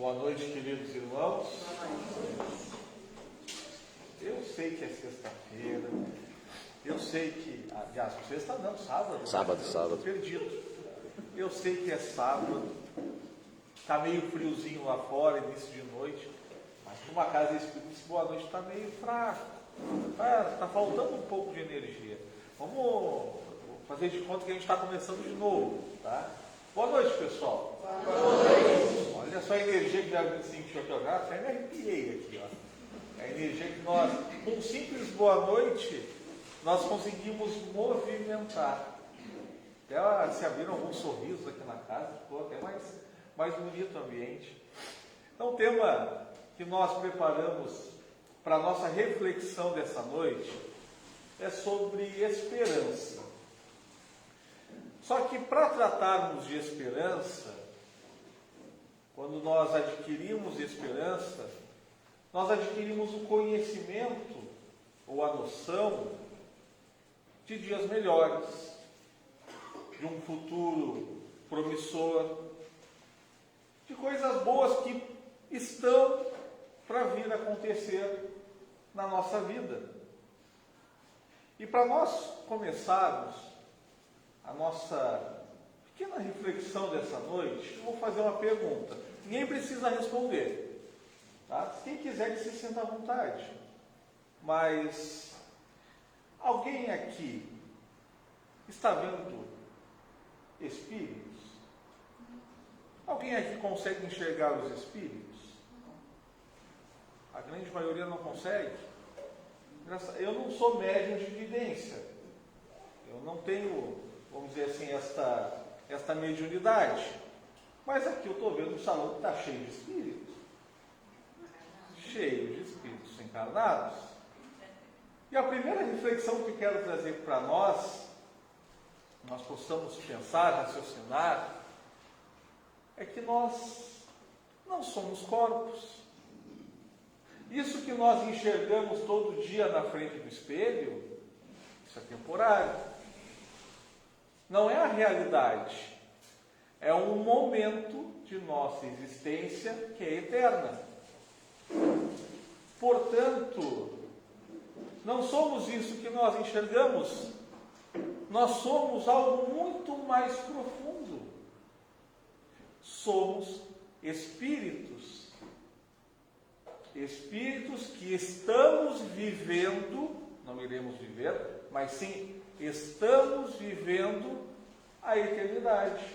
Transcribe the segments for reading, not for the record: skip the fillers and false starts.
Boa noite, queridos irmãos. Eu sei que é sexta-feira. Eu sei que... Aliás, sexta não, sábado. Sábado. Estou perdido. Eu sei que é sábado. Está meio friozinho lá fora, início de noite. Mas numa casa espírita, boa noite está meio fraco. Está faltando um pouco de energia. Vamos fazer de conta que a gente está começando de novo, tá? Boa noite, pessoal. Boa noite. Olha só a energia que já me sentiu aqui, eu até me arrepiei aqui, ó. A energia que nós, com um simples boa noite, nós conseguimos movimentar. Até se abriram alguns sorrisos aqui na casa, ficou até mais bonito o ambiente. Então, o tema que nós preparamos para a nossa reflexão dessa noite é sobre esperança. Só que para tratarmos de esperança, quando nós adquirimos esperança, nós adquirimos o conhecimento ou a noção de dias melhores, de um futuro promissor, de coisas boas que estão para vir a acontecer na nossa vida. E para nós começarmos a nossa pequena reflexão dessa noite, eu vou fazer uma pergunta. Ninguém precisa responder, tá? Quem quiser que se sinta à vontade. Mas alguém aqui está vendo espíritos? Alguém aqui consegue enxergar os espíritos? A grande maioria não consegue. Eu não sou médium de evidência. Eu não tenho, vamos dizer assim, esta mediunidade. Mas aqui eu estou vendo um salão que está cheio de espíritos. Cheio de espíritos encarnados. E a primeira reflexão que quero trazer para nós possamos pensar, raciocinar, é que nós não somos corpos. Isso que nós enxergamos todo dia na frente do espelho, isso é temporário. Não é a realidade. É um momento de nossa existência que é eterna. Portanto, não somos isso que nós enxergamos. Nós somos algo muito mais profundo. Somos espíritos. Espíritos que estamos vivendo, não iremos viver, mas sim estamos vivendo a eternidade.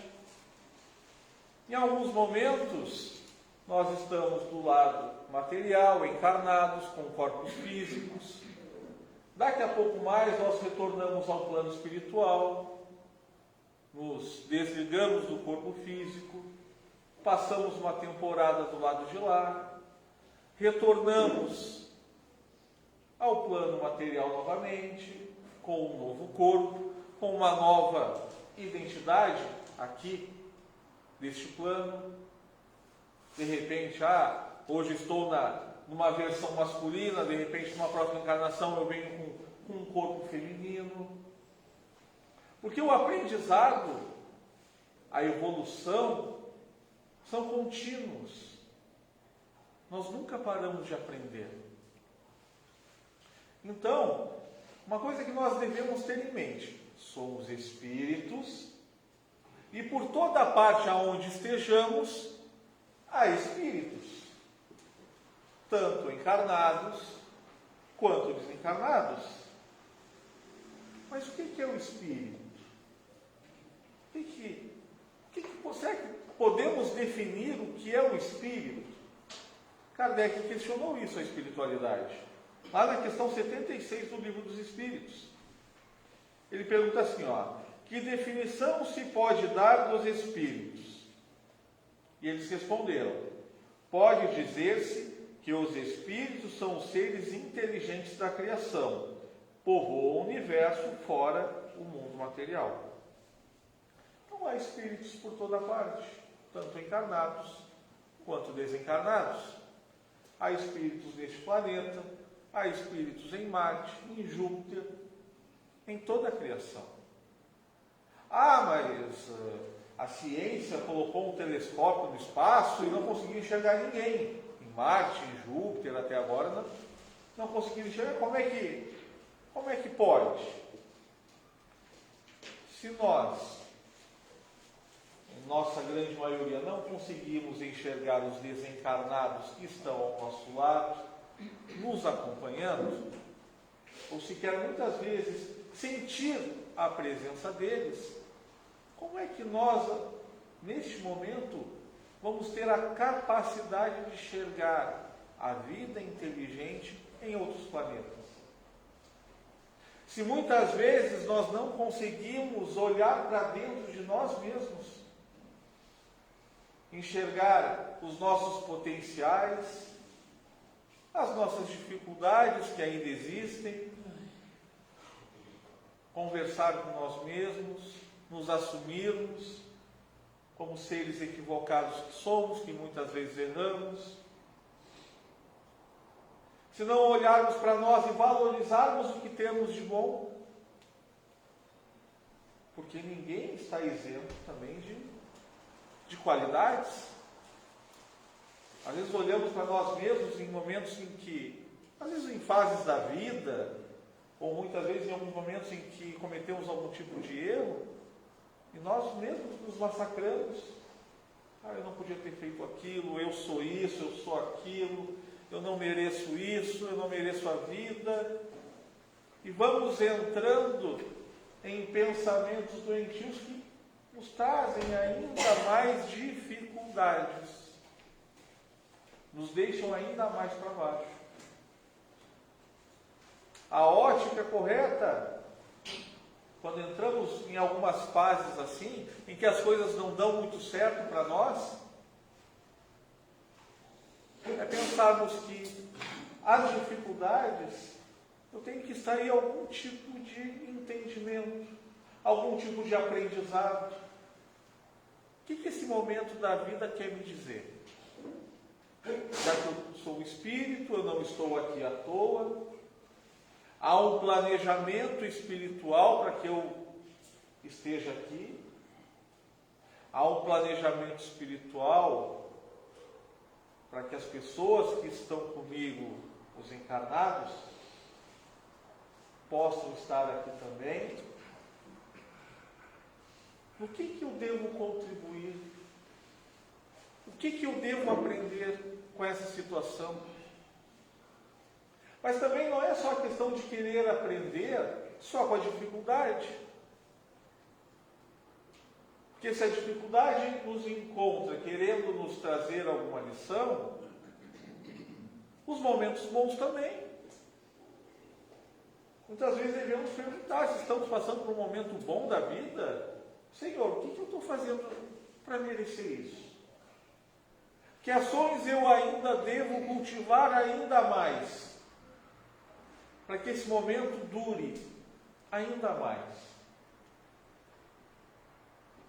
Em alguns momentos, nós estamos do lado material, encarnados, com corpos físicos. Daqui a pouco mais, nós retornamos ao plano espiritual, nos desligamos do corpo físico, passamos uma temporada do lado de lá, retornamos ao plano material novamente, com um novo corpo, com uma nova identidade aqui, deste plano. De repente, hoje estou numa versão masculina, de repente, numa próxima encarnação, eu venho com um corpo feminino. Porque o aprendizado, a evolução, são contínuos. Nós nunca paramos de aprender. Então, uma coisa que nós devemos ter em mente: somos espíritos, e por toda parte aonde estejamos, há espíritos, tanto encarnados quanto desencarnados. Mas o que é o espírito? Será que podemos definir o que é o espírito? Kardec questionou isso, a espiritualidade. Lá na questão 76 do Livro dos Espíritos. Ele pergunta assim, que definição se pode dar dos espíritos? E eles responderam: pode dizer-se que os espíritos são os seres inteligentes da criação, povoam o universo fora o mundo material. Então há espíritos por toda parte, tanto encarnados quanto desencarnados. Há espíritos neste planeta, há espíritos em Marte, em Júpiter, em toda a criação. Mas A ciência colocou um telescópio no espaço e não conseguiu enxergar ninguém. Em Marte, em Júpiter, até agora, não conseguiram enxergar. Como é que pode? Se nós, em nossa grande maioria, não conseguimos enxergar os desencarnados que estão ao nosso lado, nos acompanhando, ou sequer muitas vezes sentir a presença deles, como é que nós, neste momento, vamos ter a capacidade de enxergar a vida inteligente em outros planetas? Se muitas vezes nós não conseguimos olhar para dentro de nós mesmos, enxergar os nossos potenciais, as nossas dificuldades que ainda existem, conversar com nós mesmos, nos assumirmos como seres equivocados que somos, que muitas vezes erramos. Se não olharmos para nós e valorizarmos o que temos de bom, porque ninguém está isento também de qualidades. Às vezes olhamos para nós mesmos em momentos em que, às vezes em fases da vida, ou muitas vezes em alguns momentos em que cometemos algum tipo de erro, e nós mesmos nos massacramos. Eu não podia ter feito aquilo, eu sou isso, eu sou aquilo, eu não mereço isso, eu não mereço a vida. E vamos entrando em pensamentos doentios que nos trazem ainda mais dificuldades, nos deixam ainda mais para baixo. A ótica correta, quando entramos em algumas fases assim, em que as coisas não dão muito certo para nós, é pensarmos que as dificuldades, eu tenho que extrair algum tipo de entendimento, algum tipo de aprendizado. O que esse momento da vida quer me dizer? Já que eu sou um espírito, eu não estou aqui à toa. Há um planejamento espiritual para que eu esteja aqui. Há um planejamento espiritual para que as pessoas que estão comigo, os encarnados, possam estar aqui também. No que eu devo contribuir? O que eu devo aprender com essa situação? Mas também não é só a questão de querer aprender só com a dificuldade. Porque se a dificuldade nos encontra querendo nos trazer alguma lição, os momentos bons também. Muitas vezes devemos perguntar se estamos passando por um momento bom da vida. Senhor, o que eu estou fazendo para merecer isso? Que ações eu ainda devo cultivar ainda mais, para que esse momento dure ainda mais?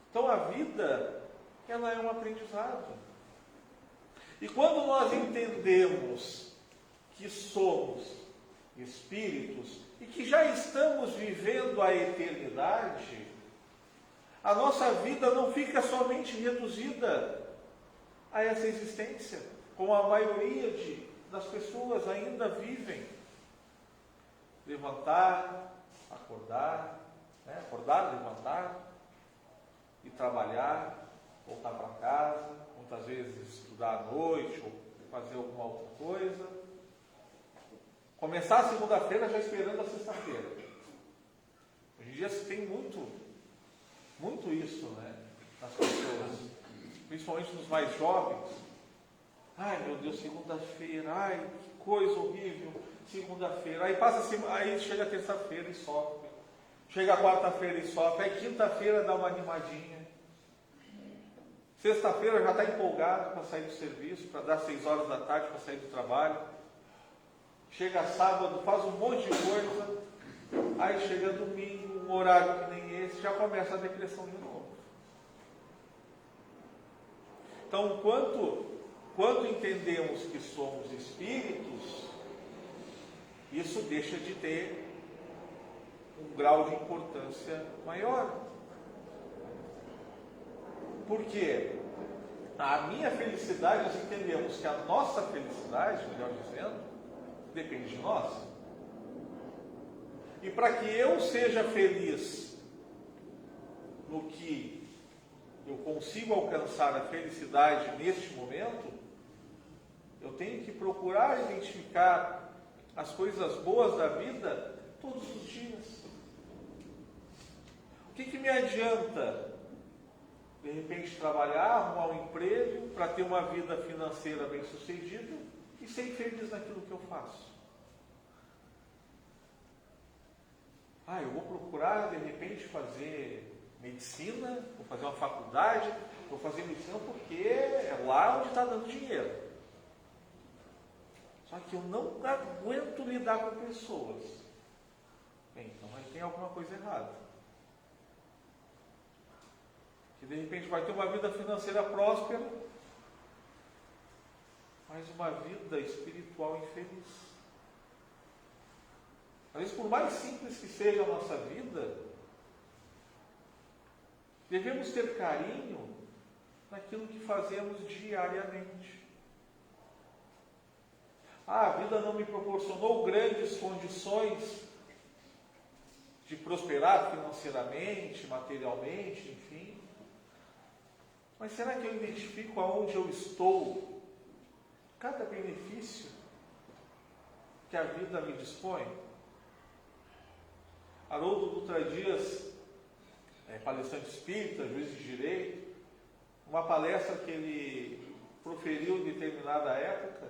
Então a vida, ela é um aprendizado. E quando nós entendemos que somos espíritos e que já estamos vivendo a eternidade, a nossa vida não fica somente reduzida a essa existência, como a maioria das pessoas ainda vivem. Levantar, acordar, acordar, levantar, ir trabalhar, voltar para casa, muitas vezes estudar à noite ou fazer alguma outra coisa. Começar a segunda-feira já esperando a sexta-feira. Hoje em dia se tem muito isso, nas pessoas, principalmente nos mais jovens. Ai meu Deus, segunda-feira, ai que coisa horrível, segunda-feira. Aí chega terça-feira e sofre. Chega quarta-feira e sofre. Aí quinta-feira dá uma animadinha. Sexta-feira já está empolgado para sair do serviço, para dar 6 horas da tarde para sair do trabalho. Chega sábado, faz um monte de coisa. Aí chega domingo, um horário que nem esse, já começa a depressão de novo. Então, quando entendemos que somos espíritos, isso deixa de ter um grau de importância maior. Porque a minha felicidade, nós entendemos que a nossa felicidade, melhor dizendo, depende de nós. E para que eu seja feliz no que eu consigo alcançar a felicidade neste momento, eu tenho que procurar identificar as coisas boas da vida todos os dias. O que me adianta, de repente, trabalhar, arrumar um emprego para ter uma vida financeira bem-sucedida e ser infeliz naquilo que eu faço? Eu vou procurar, de repente, fazer medicina, vou fazer uma faculdade, vou fazer medicina porque é lá onde está dando dinheiro. Só que eu não aguento lidar com pessoas. Bem, então aí tem alguma coisa errada. Que de repente vai ter uma vida financeira próspera, mas uma vida espiritual infeliz. Às vezes, por mais simples que seja a nossa vida, devemos ter carinho naquilo que fazemos diariamente. A vida não me proporcionou grandes condições de prosperar financeiramente, materialmente, enfim. Mas será que eu identifico aonde eu estou, cada benefício que a vida me dispõe? Haroldo Dutra Dias, palestrante espírita, juiz de direito, uma palestra que ele proferiu em determinada época,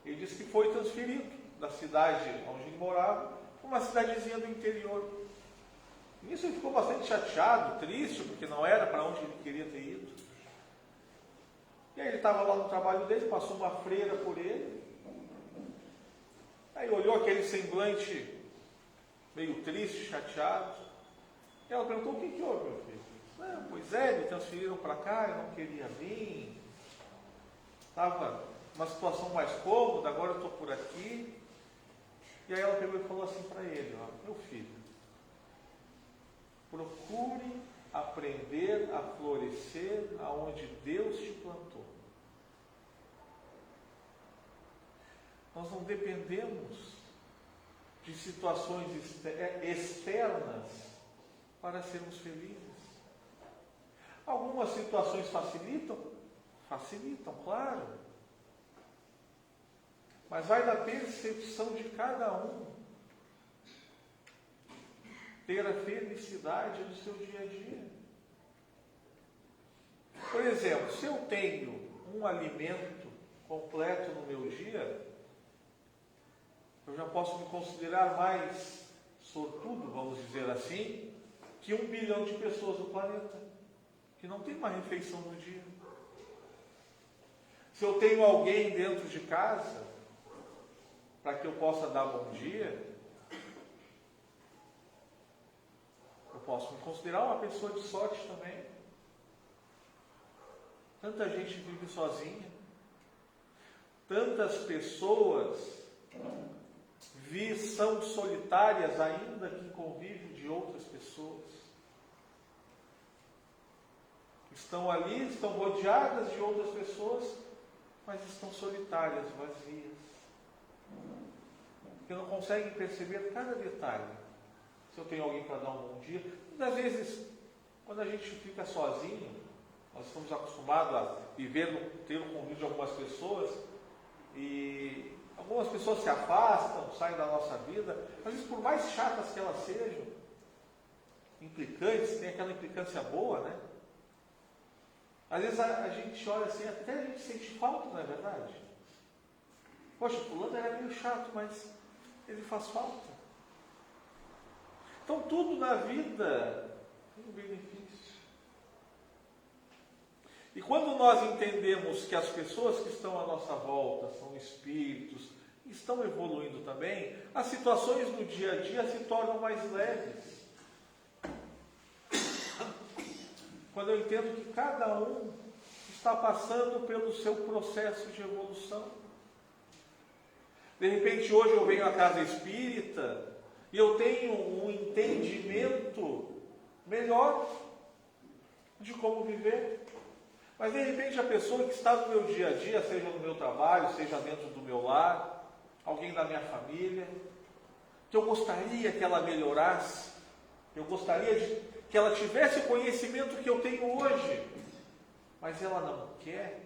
ele disse que foi transferido da cidade onde ele morava para uma cidadezinha do interior. Nisso ele ficou bastante chateado, triste, porque não era para onde ele queria ter ido. E aí ele estava lá no trabalho dele, passou uma freira por ele, aí olhou aquele semblante meio triste, chateado. E ela perguntou: o que houve, meu filho? Pois é, me transferiram para cá, eu não queria vir. Estava numa situação mais cômoda, agora eu estou por aqui. E aí ela pegou e falou assim para ele: meu filho, procure aprender a florescer aonde Deus te plantou. Nós não dependemos de situações externas para sermos felizes. Algumas situações facilitam, claro. Mas vai da percepção de cada um ter a felicidade no seu dia a dia. Por exemplo, se eu tenho um alimento completo no meu dia, eu já posso me considerar mais sortudo, vamos dizer assim, que 1 bilhão de pessoas no planeta, que não tem uma refeição no dia. Se eu tenho alguém dentro de casa, para que eu possa dar bom dia, eu posso me considerar uma pessoa de sorte também. Tanta gente vive sozinha, tantas pessoas são solitárias ainda que em convívio de outras pessoas. Estão ali, estão rodeadas de outras pessoas, mas estão solitárias, vazias. Porque não conseguem perceber cada detalhe. Se eu tenho alguém para dar um bom dia, muitas vezes, quando a gente fica sozinho, nós estamos acostumados a viver, ter o convívio de algumas pessoas, e algumas pessoas se afastam, saem da nossa vida, às vezes por mais chatas que elas sejam, implicantes, tem aquela implicância boa, né? Às vezes a gente olha assim, até a gente sente falta, não é verdade? Poxa, fulano era meio chato, mas ele faz falta. Então tudo na vida tem um benefício. E quando nós entendemos que as pessoas que estão à nossa volta são espíritos, e estão evoluindo também, as situações do dia a dia se tornam mais leves. Quando eu entendo que cada um está passando pelo seu processo de evolução. De repente hoje eu venho à casa espírita e eu tenho um entendimento melhor de como viver. Mas de repente a pessoa que está no meu dia a dia, seja no meu trabalho, seja dentro do meu lar, alguém da minha família, que eu gostaria que ela melhorasse, eu gostaria que ela tivesse o conhecimento que eu tenho hoje, mas ela não quer.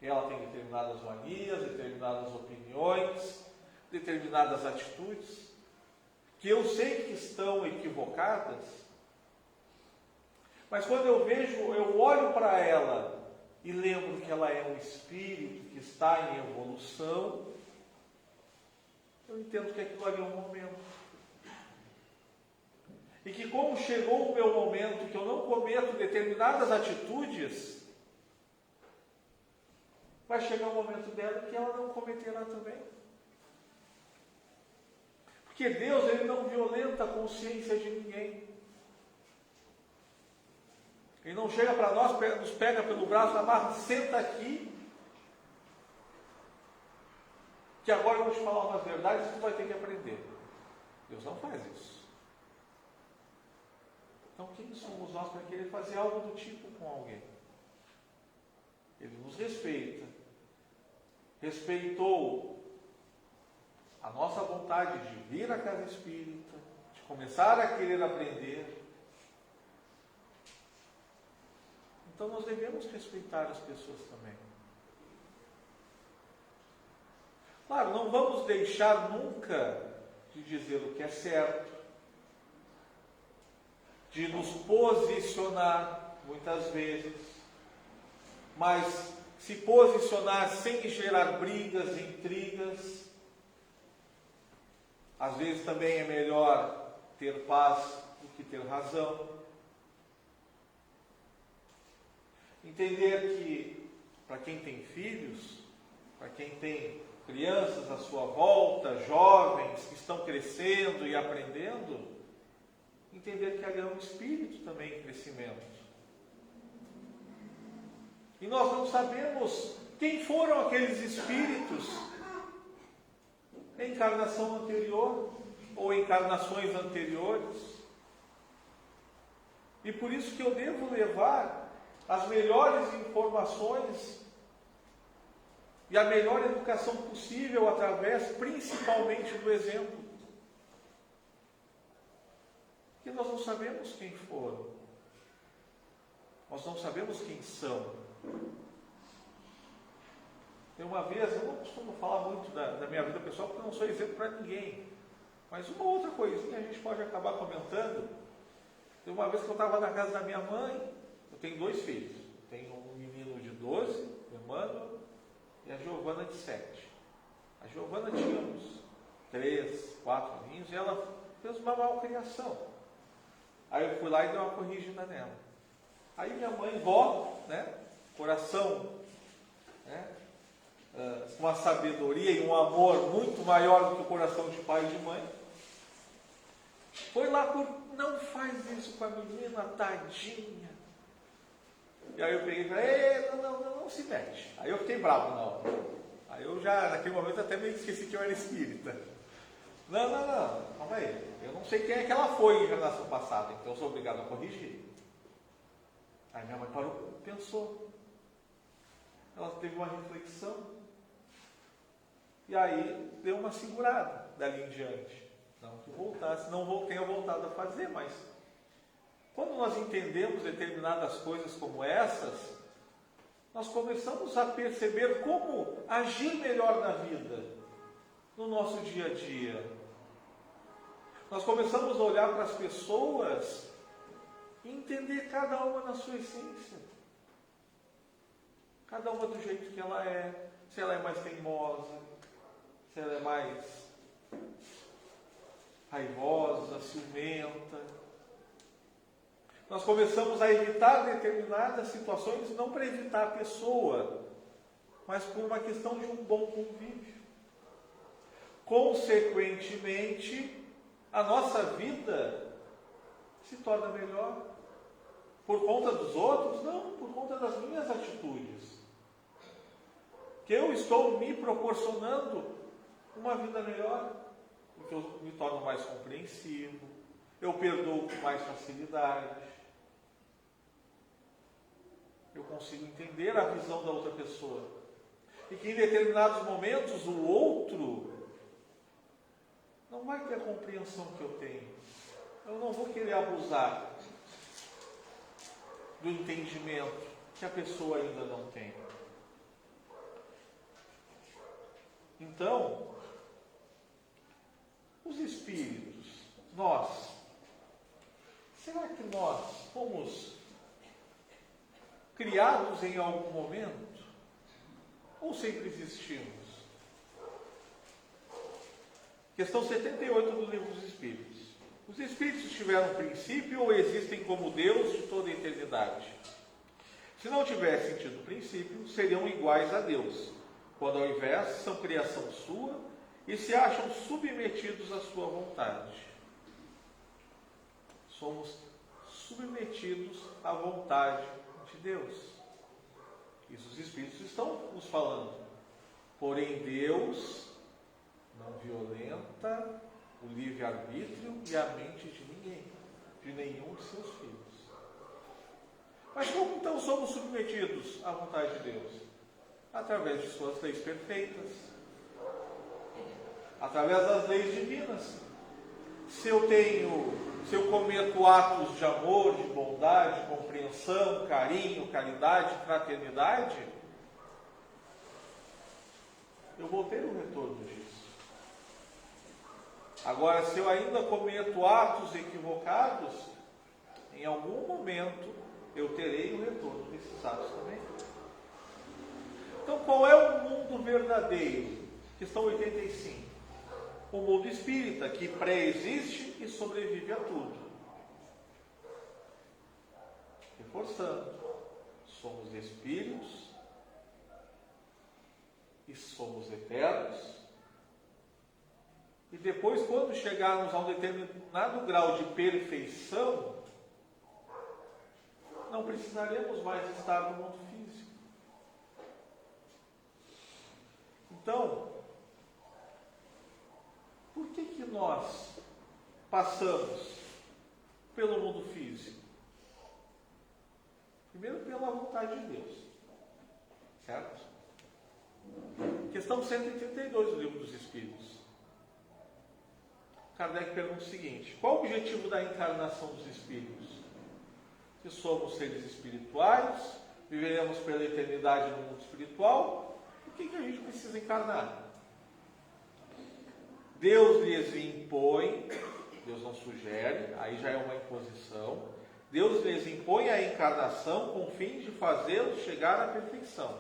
Ela tem determinadas manias, determinadas opiniões, determinadas atitudes, que eu sei que estão equivocadas, mas quando eu vejo, eu olho para ela e lembro que ela é um espírito que está em evolução, eu entendo que aquilo ali é um momento. E que como chegou o meu momento, que eu não cometo determinadas atitudes, vai chegar o momento dela que ela não cometerá também. Porque Deus, Ele não violenta a consciência de ninguém. Ele não chega para nós, nos pega pelo braço, amarra, senta aqui, que agora eu vou te falar umas verdades que tu vai ter que aprender. Deus não faz isso. Então quem somos nós para querer fazer algo do tipo com alguém? Ele nos respeita. Respeitou a nossa vontade de vir à casa espírita, de começar a querer aprender. Então nós devemos respeitar as pessoas também. Claro, não vamos deixar nunca de dizer o que é certo, de nos posicionar muitas vezes, mas se posicionar sem gerar brigas, intrigas. Às vezes também é melhor ter paz do que ter razão. Entender que, para quem tem filhos, para quem tem crianças à sua volta, jovens que estão crescendo e aprendendo, entender que ali é um espírito também em crescimento. E nós não sabemos quem foram aqueles espíritos em encarnação anterior ou encarnações anteriores. E por isso que eu devo levar as melhores informações e a melhor educação possível através, principalmente, do exemplo. Porque nós não sabemos quem foram. Nós não sabemos quem são. Tem uma vez, eu não costumo falar muito da minha vida pessoal, porque eu não sou exemplo para ninguém. Mas uma outra coisinha a gente pode acabar comentando. Tem uma vez que eu estava na casa da minha mãe, eu tenho 2 filhos. Tenho um menino de 12, o Emmanuel, e a Giovana de 7. A Giovana tinha uns 3, 4 aninhos e ela fez uma malcriação. Aí eu fui lá e dei uma corrigida nela. Aí minha mãe, vó, né, coração, né, uma sabedoria e um amor muito maior do que o coração de pai e de mãe, foi lá por, não faz isso com a menina, tadinha. E aí eu peguei e falei, não se mete. Aí eu fiquei bravo na hora. Aí eu já, naquele momento, até meio esqueci que eu era espírita. Não, calma aí. Eu não sei quem é que ela foi em geração passada, então eu sou obrigado a corrigir. Aí minha mãe parou, pensou. Ela teve uma reflexão. E aí deu uma segurada dali em diante. Não que voltasse, não tenha voltado a fazer, mas quando nós entendemos determinadas coisas como essas, nós começamos a perceber como agir melhor na vida, no nosso dia a dia. Nós começamos a olhar para as pessoas e entender cada uma na sua essência. Cada uma do jeito que ela é, se ela é mais teimosa, se ela é mais raivosa, ciumenta. Nós começamos a evitar determinadas situações, não para evitar a pessoa, mas por uma questão de um bom convívio. Consequentemente, a nossa vida se torna melhor. Por conta dos outros? Não, por conta das minhas atitudes. Que eu estou me proporcionando uma vida melhor, porque eu me torno mais compreensivo, eu perdoo com mais facilidade. eu consigo entender a visão da outra pessoa. E que em determinados momentos o outro não vai ter a compreensão que eu tenho. Eu não vou querer abusar do entendimento que a pessoa ainda não tem. Então, os espíritos, será que nós fomos criados em algum momento? Ou sempre existimos? Questão 78 do Livro dos Espíritos. Os espíritos tiveram princípio ou existem como Deus de toda a eternidade? Se não tivessem tido princípio, seriam iguais a Deus, quando ao invés são criação sua e se acham submetidos à sua vontade. Somos submetidos à vontade de Deus. Isso os Espíritos estão nos falando. Porém, Deus não violenta o livre-arbítrio e a mente de ninguém, de nenhum de seus filhos. Mas como então somos submetidos à vontade de Deus? Através de suas leis perfeitas, através das leis divinas. Se eu cometo atos de amor, de bondade, compreensão, carinho, caridade, fraternidade, eu vou ter o retorno disso. Agora, se eu ainda cometo atos equivocados, em algum momento eu terei o retorno desses atos também. Então, qual é o mundo verdadeiro? Questão 85. O mundo espírita, que pré-existe e sobrevive a tudo. Reforçando, somos espíritos e somos eternos. E depois, quando chegarmos a um determinado grau de perfeição, não precisaremos mais estar no mundo físico. Então, por que nós passamos pelo mundo físico? Primeiro, pela vontade de Deus. Certo? Questão 132 do Livro dos Espíritos. Kardec pergunta o seguinte: qual o objetivo da encarnação dos espíritos? Que somos seres espirituais, viveremos pela eternidade no mundo espiritual, por que a gente precisa encarnar? Deus lhes impõe, Deus não sugere, aí já é uma imposição. Deus lhes impõe a encarnação com o fim de fazê-los chegar à perfeição.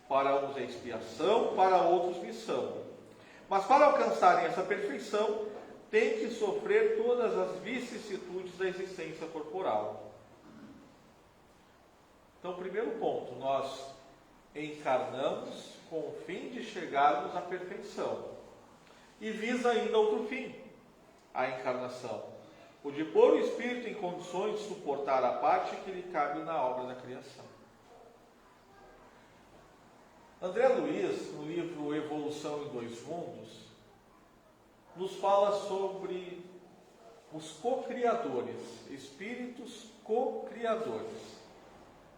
Para uns é expiação, para outros missão. Mas para alcançarem essa perfeição, têm que sofrer todas as vicissitudes da existência corporal. Então, primeiro ponto, nós encarnamos com o fim de chegarmos à perfeição. E visa ainda outro fim, a encarnação, o de pôr o espírito em condições de suportar a parte que lhe cabe na obra da criação. André Luiz, no livro Evolução em Dois Mundos, nos fala sobre os co-criadores, espíritos co-criadores.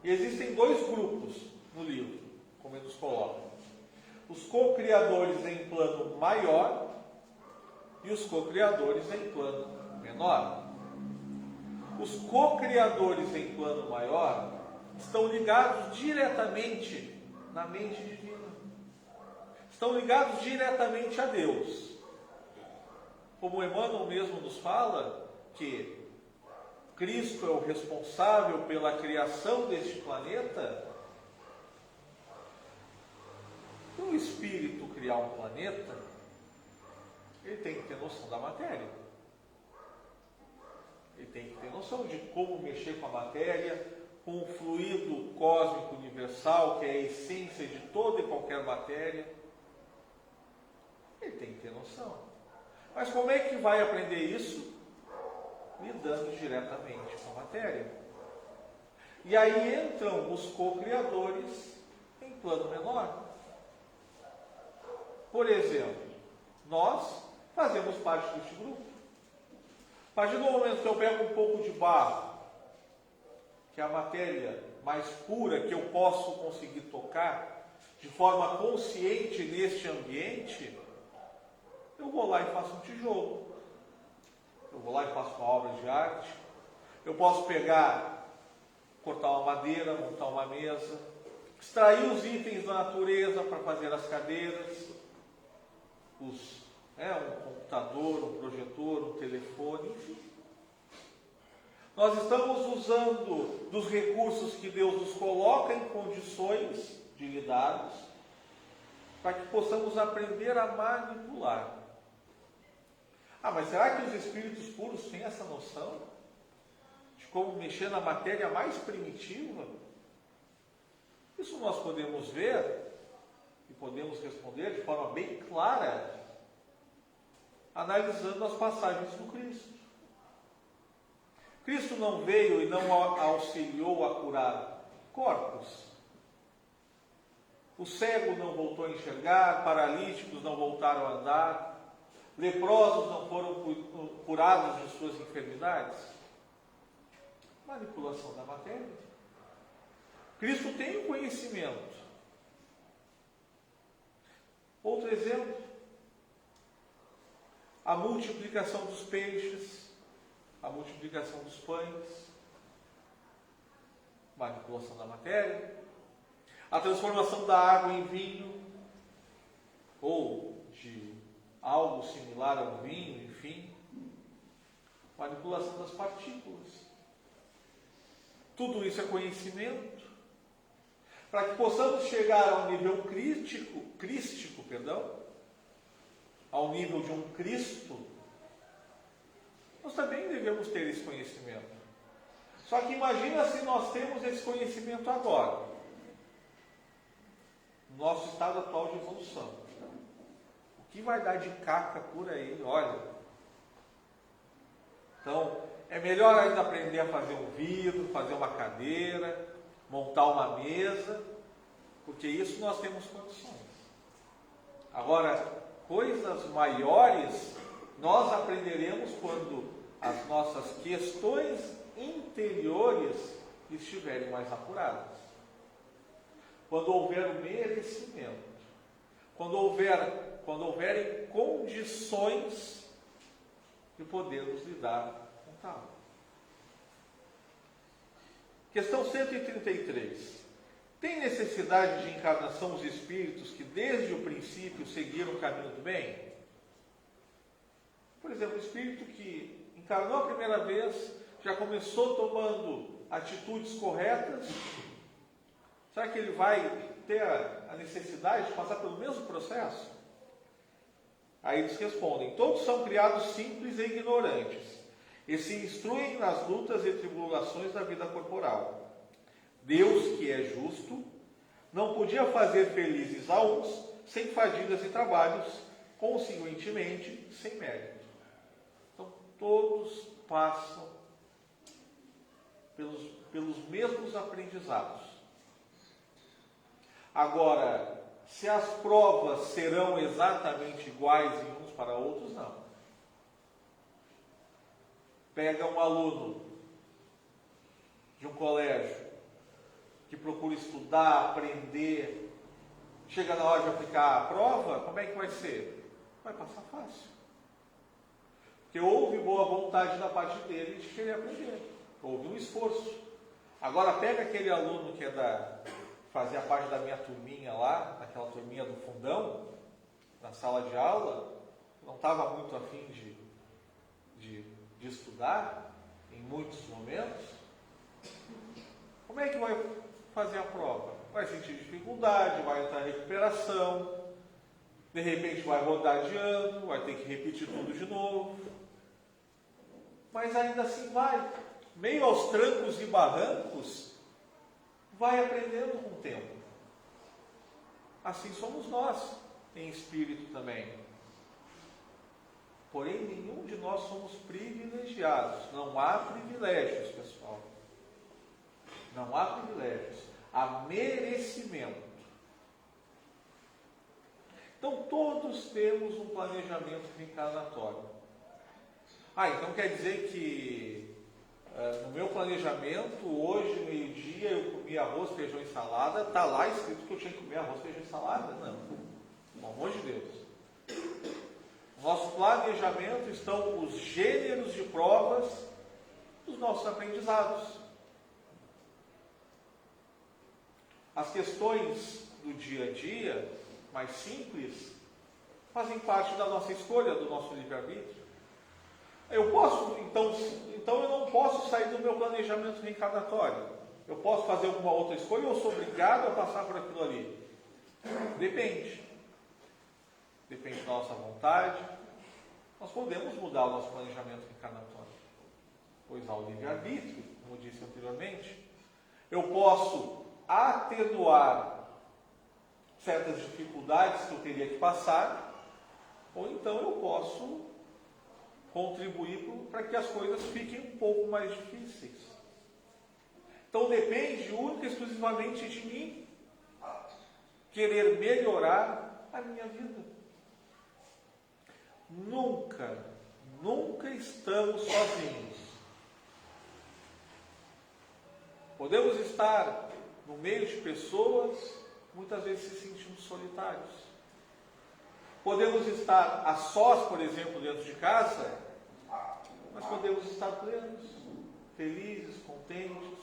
E existem dois grupos no livro, como ele nos coloca. Os co-criadores em plano maior e os co-criadores em plano menor. Os co-criadores em plano maior estão ligados diretamente na mente divina. Estão ligados diretamente a Deus. Como Emmanuel mesmo nos fala, que Cristo é o responsável pela criação deste planeta. Se um espírito criar um planeta, ele tem que ter noção da matéria. Ele tem que ter noção de como mexer com a matéria, com o fluido cósmico universal, que é a essência de toda e qualquer matéria. Ele tem que ter noção. Mas como é que vai aprender isso? Lidando diretamente com a matéria. E aí entram os co-criadores em plano menor. Por exemplo, nós fazemos parte deste grupo. A partir do momento que eu pego um pouco de barro que é a matéria mais pura que eu posso conseguir tocar de forma consciente neste ambiente, eu vou lá e faço um tijolo. Eu vou lá e faço uma obra de arte. Eu posso pegar, cortar uma madeira, montar uma mesa, extrair os itens da natureza para fazer as cadeiras, um computador, um projetor, um telefone, enfim. Nós estamos usando dos recursos que Deus nos coloca em condições de lidarmos, para que possamos aprender a manipular. Mas será que os espíritos puros têm essa noção de como mexer na matéria mais primitiva? Isso nós podemos ver e podemos responder de forma bem clara, analisando as passagens do Cristo. Cristo não veio e não auxiliou a curar corpos. O cego não voltou a enxergar, paralíticos não voltaram a andar, leprosos não foram curados de suas enfermidades. Manipulação da matéria. Cristo tem o conhecimento. Outro exemplo, a multiplicação dos peixes, a multiplicação dos pães, manipulação da matéria, a transformação da água em vinho, ou de algo similar ao vinho, enfim, manipulação das partículas. Tudo isso é conhecimento. Para que possamos chegar ao nível crístico, ao nível de um Cristo, nós também devemos ter esse conhecimento. Só que imagina se nós temos esse conhecimento agora, no nosso estado atual de evolução. O que vai dar de caca por aí? Olha. Então, é melhor ainda aprender a fazer um vidro, fazer uma cadeira, montar uma mesa, porque isso nós temos condições. Agora, coisas maiores nós aprenderemos quando as nossas questões interiores estiverem mais apuradas. Quando houver o merecimento, quando houverem condições de podermos lidar com tal. Questão 133. Tem necessidade de encarnação os espíritos que desde o princípio seguiram o caminho do bem? Por exemplo, o espírito que encarnou a primeira vez, já começou tomando atitudes corretas, será que ele vai ter a necessidade de passar pelo mesmo processo? Aí eles respondem: todos são criados simples e ignorantes, e se instruem nas lutas e tribulações da vida corporal. Deus, que é justo, não podia fazer felizes a uns sem fadigas e trabalhos, consequentemente, sem mérito. Então, todos passam pelos mesmos aprendizados. Agora, se as provas serão exatamente iguais em uns para outros, não. Pega um aluno de um colégio que procura estudar, aprender, chega na hora de aplicar a prova, como é que vai ser? Vai passar fácil. Porque houve boa vontade da parte dele de querer aprender. Houve um esforço. Agora pega aquele aluno que fazia parte da minha turminha lá, daquela turminha do fundão, na sala de aula, não estava muito afim de estudar, em muitos momentos. Como é que vai fazer a prova? Vai sentir dificuldade, vai entrar em recuperação, de repente vai rodar de ano, vai ter que repetir tudo de novo. Mas ainda assim vai, meio aos trancos e barrancos, vai aprendendo com o tempo. Assim somos nós, em espírito também. Porém, nenhum de nós somos privilegiados. Não há privilégios, pessoal. Não há privilégios. Há merecimento. Então, todos temos um planejamento reencarnatório. Então quer dizer que no meu planejamento planejamento, hoje, meio-dia, eu comi arroz, feijão e salada. Está lá escrito que eu tinha que comer arroz, feijão e salada? Não. Pelo amor de Deus. No nosso planejamento estão os gêneros de provas dos nossos aprendizados. As questões do dia a dia, mais simples, fazem parte da nossa escolha, do nosso livre-arbítrio. Eu posso, então eu não posso sair do meu planejamento reencarnatório. Eu posso fazer alguma outra escolha ou eu sou obrigado a passar por aquilo ali? Depende. Depende da nossa vontade. Nós podemos mudar o nosso planejamento reencarnatório, pois há o livre-arbítrio, como disse anteriormente. Eu posso atenuar certas dificuldades que eu teria que passar, ou então eu posso contribuir para que as coisas fiquem um pouco mais difíceis. Então depende única e exclusivamente de mim querer melhorar a minha vida. Nunca estamos sozinhos. Podemos estar no meio de pessoas, muitas vezes se sentindo solitários. Podemos estar a sós, por exemplo, dentro de casa, mas podemos estar plenos, felizes, contentes.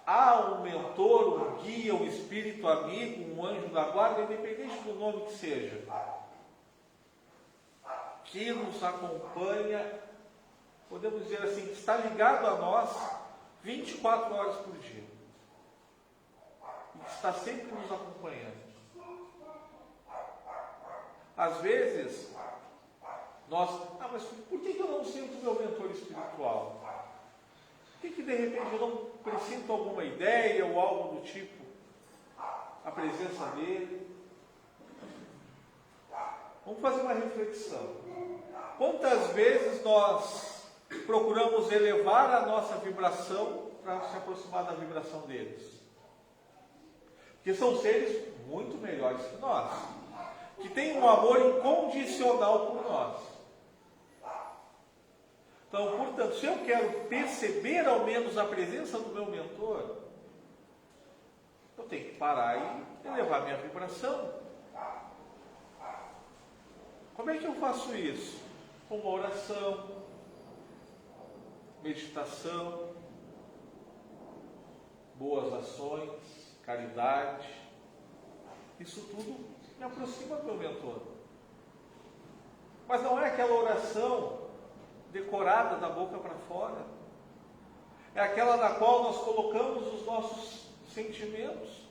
Há um mentor, um guia, um espírito amigo, um anjo da guarda, independente do nome que seja, que nos acompanha, podemos dizer assim, que está ligado a nós 24 horas por dia. E que está sempre nos acompanhando. Às vezes, mas por que eu não sinto meu mentor espiritual? Por que de repente eu não presinto alguma ideia ou algo do tipo, a presença dele? Vamos fazer uma reflexão. Quantas vezes nós procuramos elevar a nossa vibração para se aproximar da vibração deles? Porque são seres muito melhores que nós, que têm um amor incondicional por nós. Então, portanto, se eu quero perceber ao menos a presença do meu mentor, eu tenho que parar e elevar minha vibração. Como é que eu faço isso? Com uma oração, meditação, boas ações, caridade. Isso tudo me aproxima do meu mentor. Mas não é aquela oração decorada da boca para fora. É aquela na qual nós colocamos os nossos sentimentos,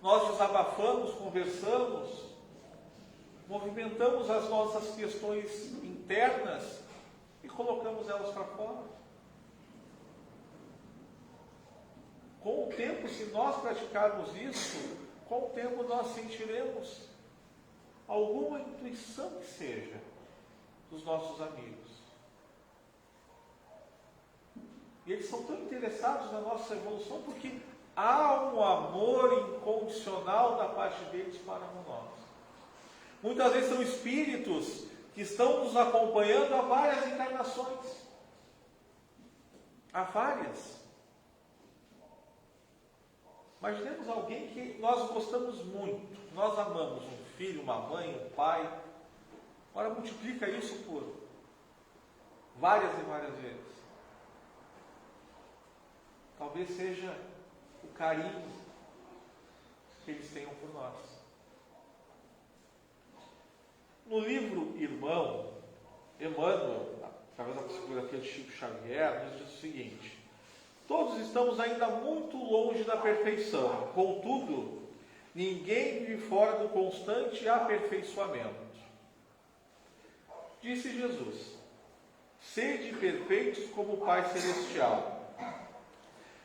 nós desabafamos, conversamos, movimentamos as nossas questões internas e colocamos elas para fora. Com o tempo, se nós praticarmos isso, com o tempo nós sentiremos alguma intuição que seja dos nossos amigos. E eles são tão interessados na nossa evolução porque há um amor incondicional da parte deles para nós. Muitas vezes são espíritos que estão nos acompanhando há várias encarnações. Há várias. Imaginemos alguém que nós gostamos muito, nós amamos, um filho, uma mãe, um pai. Agora multiplica isso por várias e várias vezes. Talvez seja o carinho que eles tenham por nós. No livro Irmão, Emmanuel, através da psicografia de Chico Xavier, nos diz o seguinte: todos estamos ainda muito longe da perfeição, contudo, ninguém vive fora do constante aperfeiçoamento. Disse Jesus: sede perfeitos como o Pai Celestial.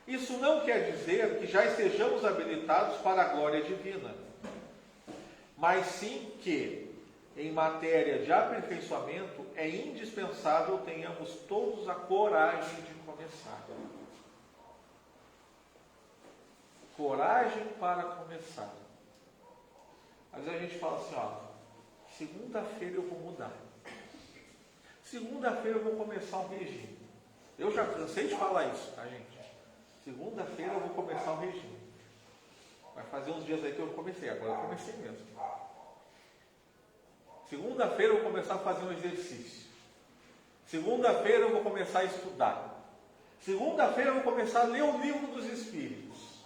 Isso não quer dizer que já estejamos habilitados para a glória divina, mas sim que, em matéria de aperfeiçoamento, é indispensável tenhamos todos a coragem de começar. Coragem para começar. Às vezes a gente fala assim, segunda-feira eu vou mudar. Segunda-feira eu vou começar um regime. Eu já cansei de falar isso, tá, gente? Segunda-feira eu vou começar o regime. Vai fazer uns dias aí que eu comecei, agora eu comecei mesmo. Segunda-feira eu vou começar a fazer um exercício. Segunda-feira eu vou começar a estudar. Segunda-feira eu vou começar a ler o livro dos Espíritos.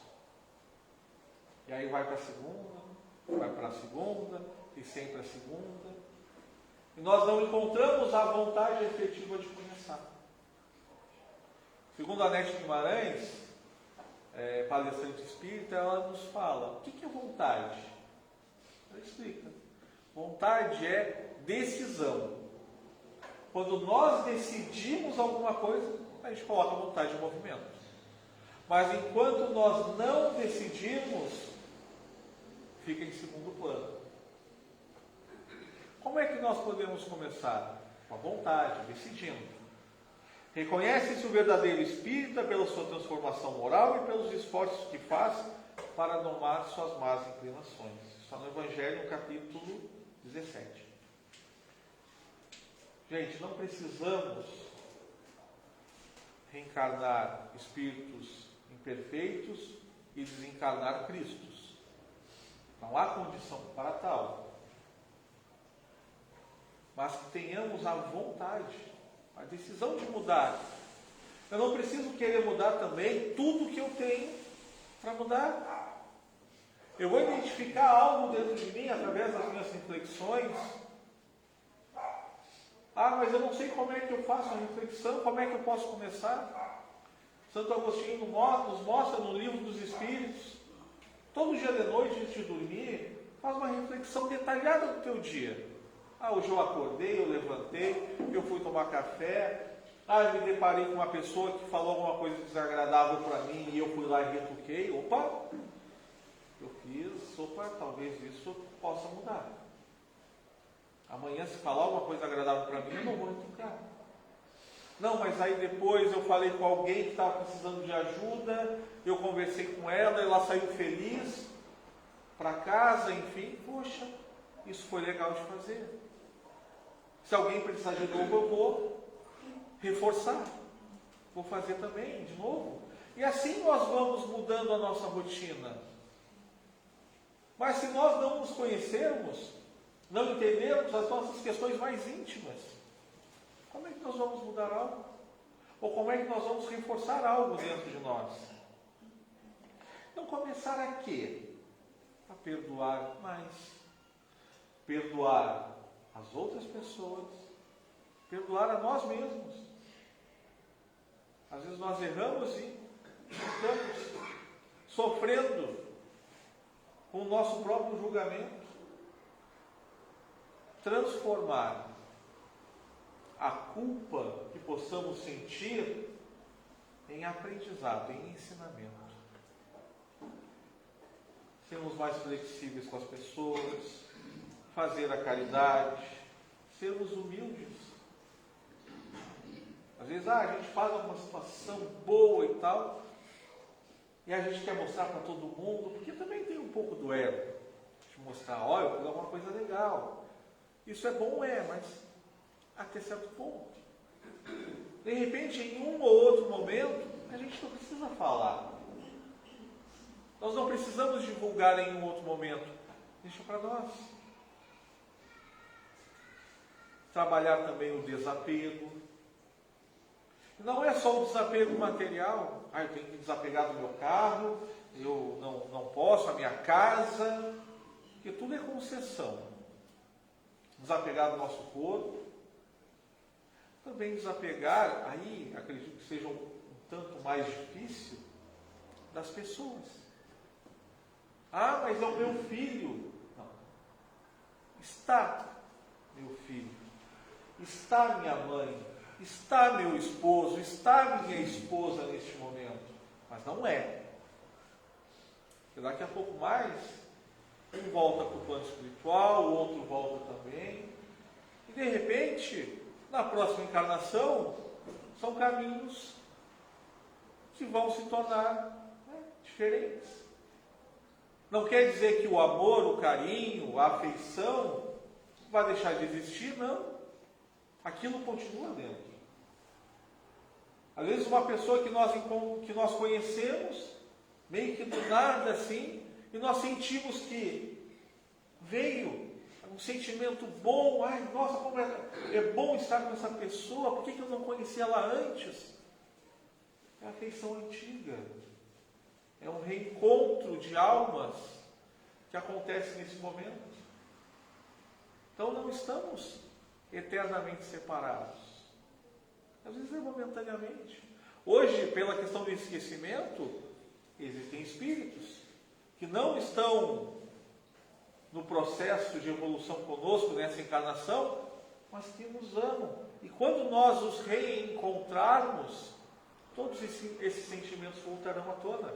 E aí vai para a segunda, vai para a segunda, e sempre a segunda. E nós não encontramos a vontade efetiva de começar. Segundo a Anete Guimarães, palestrante espírita, ela nos fala, o que é vontade? Ela explica. Vontade é decisão. Quando nós decidimos alguma coisa, a gente coloca a vontade em movimento. Mas enquanto nós não decidimos, fica em segundo plano. Como é que nós podemos começar? Com a vontade, decidindo. Reconhece-se o verdadeiro espírita pela sua transformação moral e pelos esforços que faz para domar suas más inclinações. Isso está no Evangelho, no capítulo 17. Gente, não precisamos reencarnar espíritos imperfeitos e desencarnar Cristos. Não há condição para tal. Mas que tenhamos a vontade, a decisão de mudar. Eu não preciso querer mudar também tudo que eu tenho para mudar. Eu vou identificar algo dentro de mim através das minhas reflexões. Ah, mas eu não sei como é que eu faço a reflexão, como é que eu posso começar? Santo Agostinho nos mostra no Livro dos Espíritos, todo dia de noite, antes de dormir, faz uma reflexão detalhada do teu dia. Ah, hoje eu acordei, eu levantei, eu fui tomar café, eu me deparei com uma pessoa que falou alguma coisa desagradável para mim e eu fui lá e retoquei. Opa, eu fiz, talvez isso possa mudar. Amanhã, se falar alguma coisa agradável para mim, eu não vou retocar. Não, mas aí depois eu falei com alguém que estava precisando de ajuda, eu conversei com ela, ela saiu feliz para casa, enfim, poxa, isso foi legal de fazer. Se alguém precisar de novo, eu vou reforçar. Vou fazer também, de novo. E assim nós vamos mudando a nossa rotina. Mas se nós não nos conhecermos, não entendermos as nossas questões mais íntimas, como é que nós vamos mudar algo? Ou como é que nós vamos reforçar algo dentro de nós? Então começar a quê? A perdoar mais. Perdoar as outras pessoas, perdoar a nós mesmos. Às vezes nós erramos e estamos sofrendo com o nosso próprio julgamento. Transformar a culpa que possamos sentir em aprendizado, em ensinamento. Sermos mais flexíveis com as pessoas, fazer a caridade, sermos humildes. Às vezes a gente faz uma situação boa e tal, e a gente quer mostrar para todo mundo, porque também tem um pouco do ego, de mostrar, olha, eu fiz alguma coisa legal. Isso é bom, mas até certo ponto. De repente, em um ou outro momento, a gente não precisa falar. Nós não precisamos divulgar em um outro momento. Deixa para nós. Trabalhar também o desapego. Não é só o desapego material. Eu tenho que desapegar do meu carro, eu não posso, a minha casa, porque tudo é concessão. Desapegar do nosso corpo. Também desapegar, aí acredito que seja um tanto mais difícil, das pessoas. Mas é o meu filho. Não. Está meu filho. Está minha mãe. Está meu esposo. Está minha esposa neste momento. Mas não é. Porque daqui a pouco mais, um volta para o plano espiritual, o outro volta também. E de repente, na próxima encarnação, são caminhos que vão se tornar diferentes. Não quer dizer que o amor, o carinho, a afeição vai deixar de existir, não. Aquilo continua dentro. Às vezes uma pessoa que nós conhecemos, meio que do nada assim, e nós sentimos que veio um sentimento bom, ai, nossa, como é bom estar com essa pessoa, por que eu não conhecia ela antes? É a afeição antiga, é um reencontro de almas que acontece nesse momento. Então não estamos eternamente separados, às vezes é momentaneamente. Hoje, pela questão do esquecimento, existem espíritos que não estão no processo de evolução conosco nessa encarnação, mas que nos amam. E quando nós os reencontrarmos, todos esses sentimentos voltarão à tona.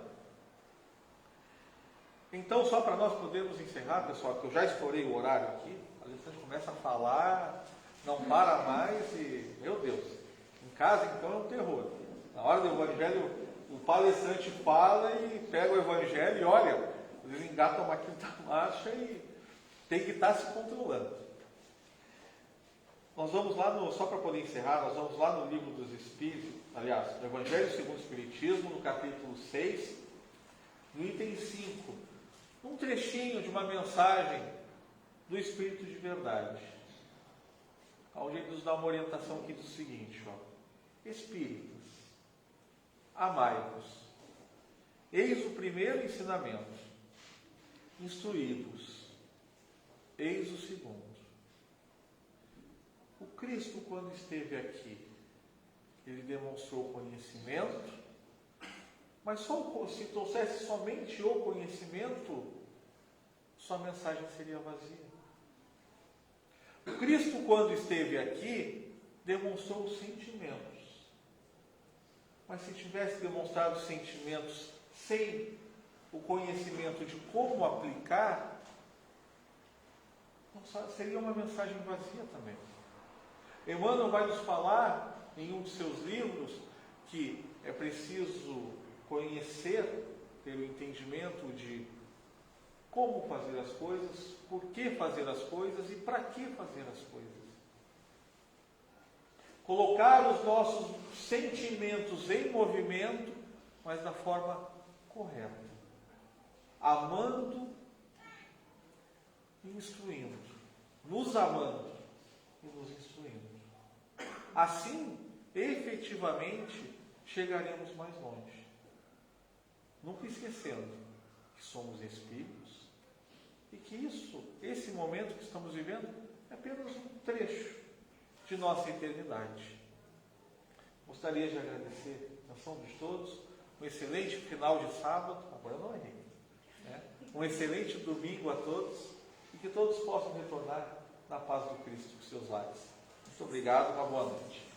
Então, só para nós podermos encerrar, pessoal, que eu já estourei o horário aqui, a Alessandra começa a falar, não para mais e, meu Deus, em casa então é um terror. Na hora do Evangelho, o palestrante fala e pega o Evangelho e olha, eles engatam uma quinta marcha e tem que estar se controlando. Nós vamos lá, só para poder encerrar, nós vamos lá no Livro dos Espíritos, aliás, no Evangelho segundo o Espiritismo, no capítulo 6, no item 5, um trechinho de uma mensagem do Espírito de Verdade, onde ele nos dá uma orientação aqui do seguinte, Espíritos, amai-vos, eis o primeiro ensinamento, instruí-vos, eis o segundo. O Cristo, quando esteve aqui, ele demonstrou conhecimento, mas se trouxesse somente o conhecimento, sua mensagem seria vazia. O Cristo, quando esteve aqui, demonstrou os sentimentos. Mas se tivesse demonstrado os sentimentos sem o conhecimento de como aplicar, seria uma mensagem vazia também. Emmanuel vai nos falar, em um de seus livros, que é preciso conhecer, ter o entendimento de como fazer as coisas, por que fazer as coisas e para que fazer as coisas. Colocar os nossos sentimentos em movimento, mas da forma correta. Amando e instruindo. Nos amando e nos instruindo. Assim, efetivamente, chegaremos mais longe. Nunca esquecendo que somos espíritos e que esse momento que estamos vivendo é apenas um trecho de nossa eternidade. Gostaria de agradecer a atenção de todos, um excelente final de sábado, agora não errei, um excelente domingo a todos e que todos possam retornar na paz do Cristo para os seus lares. Muito obrigado, uma boa noite.